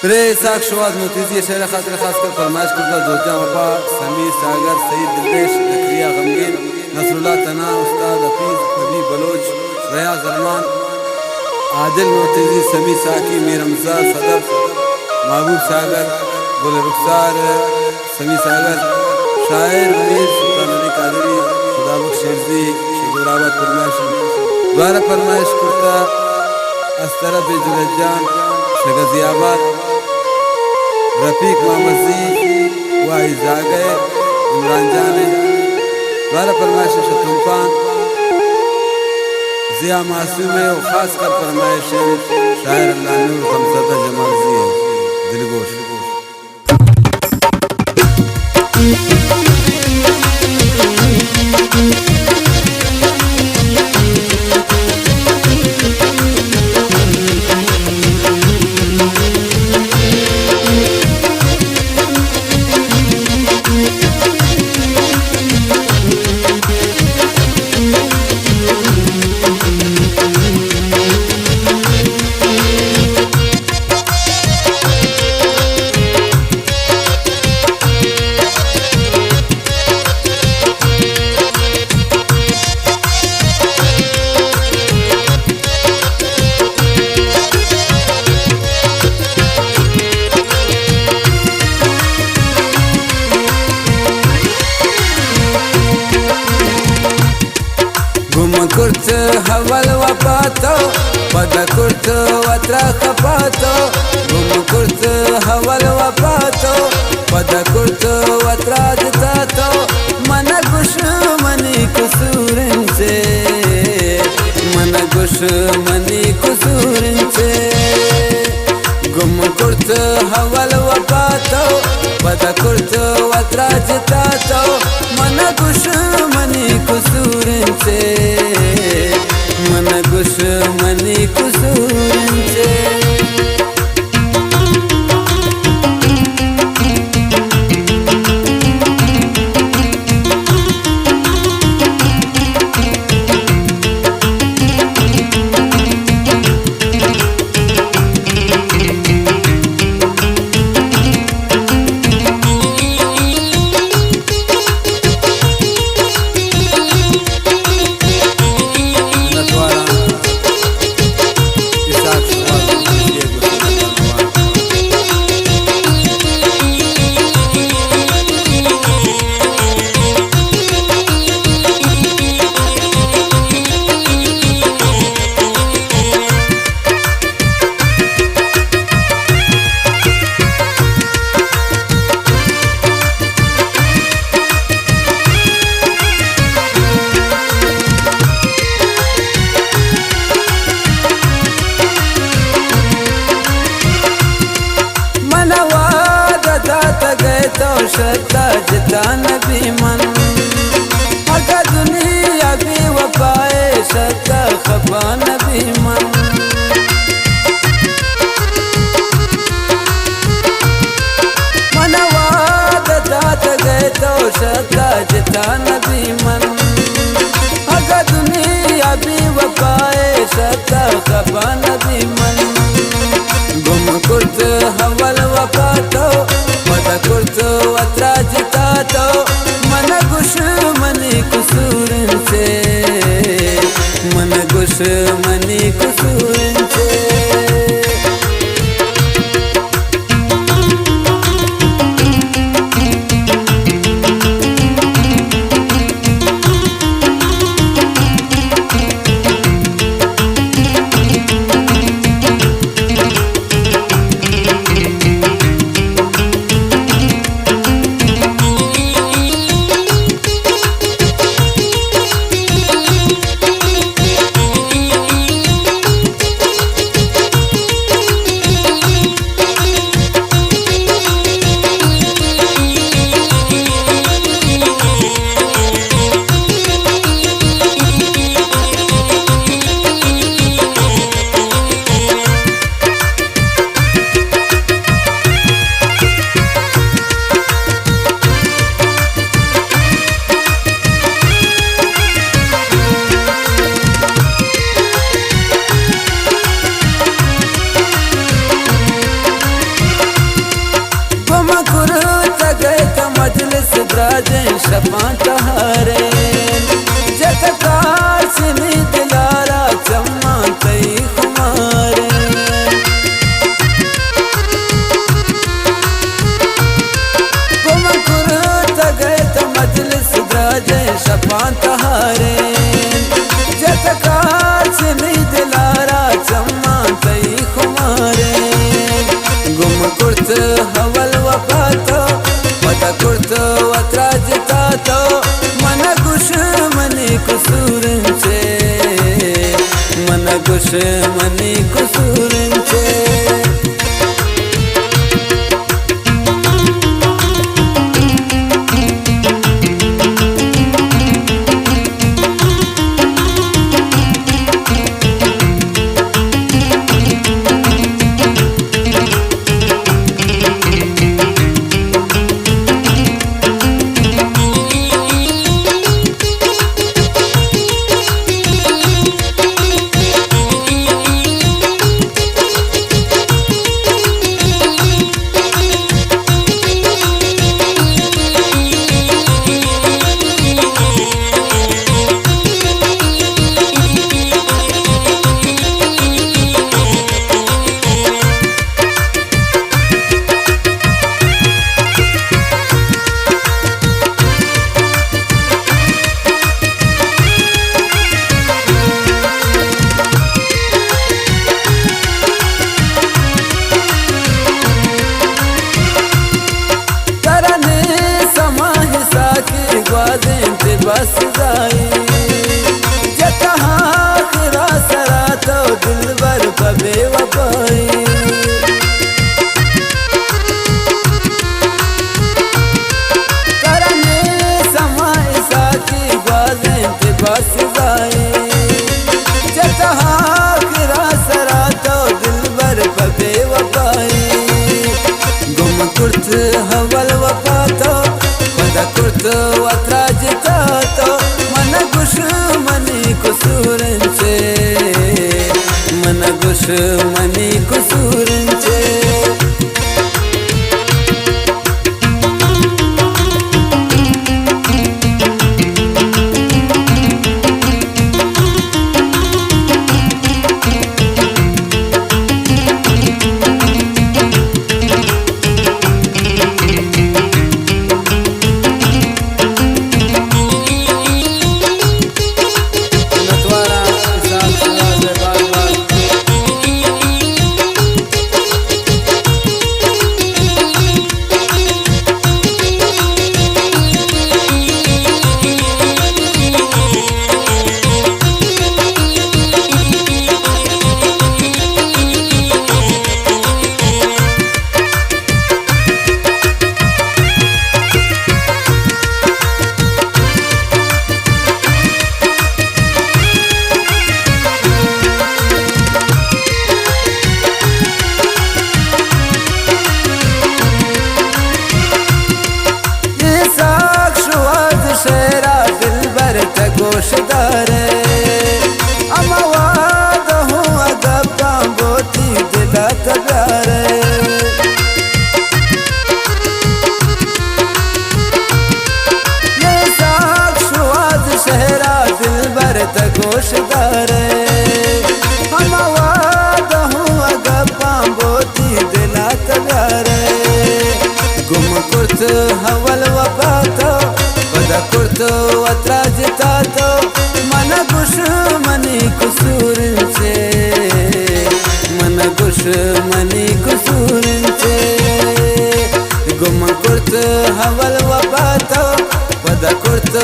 pray साक्षवाद मोतीजी शहर खातिर खास कर फरमाइश करता जोजा वफा समीर सागर सईद दिलपेश जक्रिया गमगीन नसरुल्लाह तना उस्ताद हफीज हबीब बलोच रया जरमान आदिल मोतीजी समी साकी मीर हमजा सदर महबूब सागर गुल रुखसार समी सागर शायर मीर सुल्तान अली कादरी खुदाबख्श शेरजी शजूराबाद फरमाइश करता अस्तरफ जुलजान शगजियाबाद रफीक मोहम्मद वाई जागे इमरान जाने द्वारा फरमाइश शतुल्फान जिया मासूम है और ख़ास कर फरमाइश शायर अल्लाह नूर गमज़दा जमाल जी दिलगोश kurtu hawal wapato pada kurtu watra kapato kurtu hawal wapato pada kurtu watra jitato mana gush mani kusurin se mana gush mani kusurin se gum kurtu hawal wapato pada kurtu watra jitato mana gush mani kusurin se मनी कुसूरन से शता जता नबी मन अगर दुनिया भी वफाए शता खफा नबी मन मनवाद दात गए तो शता जता नबी मन अगर दुनिया भी वफाए शता खफा नबी मन गुम कुर्त हवल वफातो पता कुर्तो अत्रा जितातो मन गुश मनी कुसूरन से मन गुश मनी कुसूरन से सुधराजे शपात हारे जतकार सिनी दिलारा चम्मा तई कुमारे गुमकुर तगए तो मजलिस सुधराजे शपात हारे जतकार सिनी दिलारा चम्मा तई कुमारे गुमकुर्त हवल वफातो वदा कुर्त वत्राजितातो मन गुश मनी कुसूरंचे मन गुश मनी कुसूरंचे बस जाई जतहा खरा सरा तो दिलबर कबे वफाई करने समय साकी ग्वाजें ते बस जाई जतहा खरा सरा तो दिलबर कबे वफाई गुम कुर्त हवल वफातो वदा कुर्त वत्राजिता मन गुश मनी कुसूरंचे मन गुश मनी कुसूरंचे गोशदार अमवाद हूँ अगप्पा बोती दिला तब्यार ये साक्षवाद शहरा दिलबर गोशदार अमवाद हूँ अगप्पा बोती दिला तब्यार गुम कुर्त हवल वफातो वदा कुर्त वत्राजितातो मन गुश मनी कुसूरंचे मन गुश मनी कुसूरंचे गुम कुर्त हवल वफातो वदा कुर्त